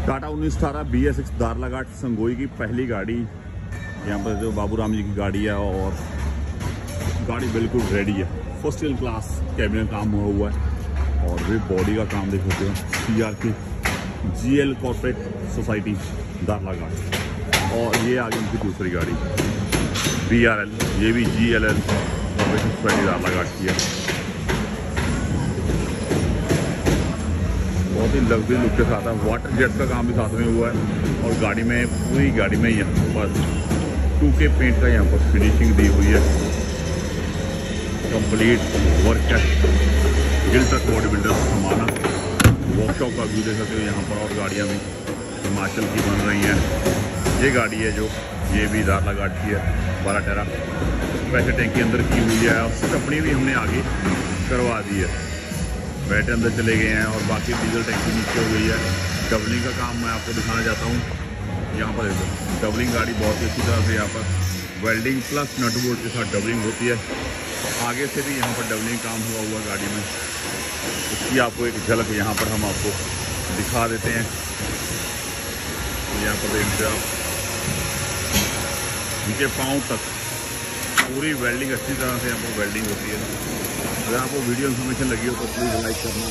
Tata 1918 BS6 दारलाघाट संगोई की पहली गाड़ी यहाँ पर जो बाबूराम जी की गाड़ी है, और गाड़ी बिल्कुल रेडी है। फर्स्ट क्लास कैबिन का काम हुआ है और वे बॉडी का काम देख सकते हो। CR की GL कॉर्पोरेट सोसाइटी दारलाघाट। और ये आगे उनकी दूसरी गाड़ी BRL, ये भी GLL कॉर्पोरेट सोसाइटी दारलाघाट की है। बहुत ही लग्जरी लुक के साथ है। वाटर जेट का काम भी साथ में हुआ है और गाड़ी में पूरी गाड़ी में यहाँ पर 2K पेंट का यहाँ पर फिनिशिंग दी हुई है। कंप्लीट वर्क है। गिलट्रकबॉडीबिल्डर्स समाना वर्कशॉप का व्यू देख सकते हो यहाँ पर। और गाड़ियाँ भी हिमाचल की बन रही हैं। ये गाड़ी है जो ये भी दारलाघाट की है, 12 टेरा पैसे टैंक के अंदर की हुई है। और स्टपनी भी हमने आगे करवा दी है। बैठे अंदर चले गए हैं और बाकी डीजल टैंकी नीचे हो गई है। डबलिंग का काम मैं आपको दिखाना चाहता हूँ। यहाँ पर डबलिंग गाड़ी बहुत ही अच्छी तरह से यहाँ पर वेल्डिंग प्लस नट बोल्ट के साथ डबलिंग होती है। आगे से भी यहाँ पर डबलिंग काम हुआ गाड़ी में। इसकी आपको एक झलक यहाँ पर हम आपको दिखा देते हैं। यहाँ पर देखते हैं आप नीचे पाँव तक पूरी वेल्डिंग अच्छी तरह से यहाँ पर वेल्डिंग होती है। अगर आपको वीडियो इन्फॉर्मेशन लगी हो तो प्लीज़ लाइक करना।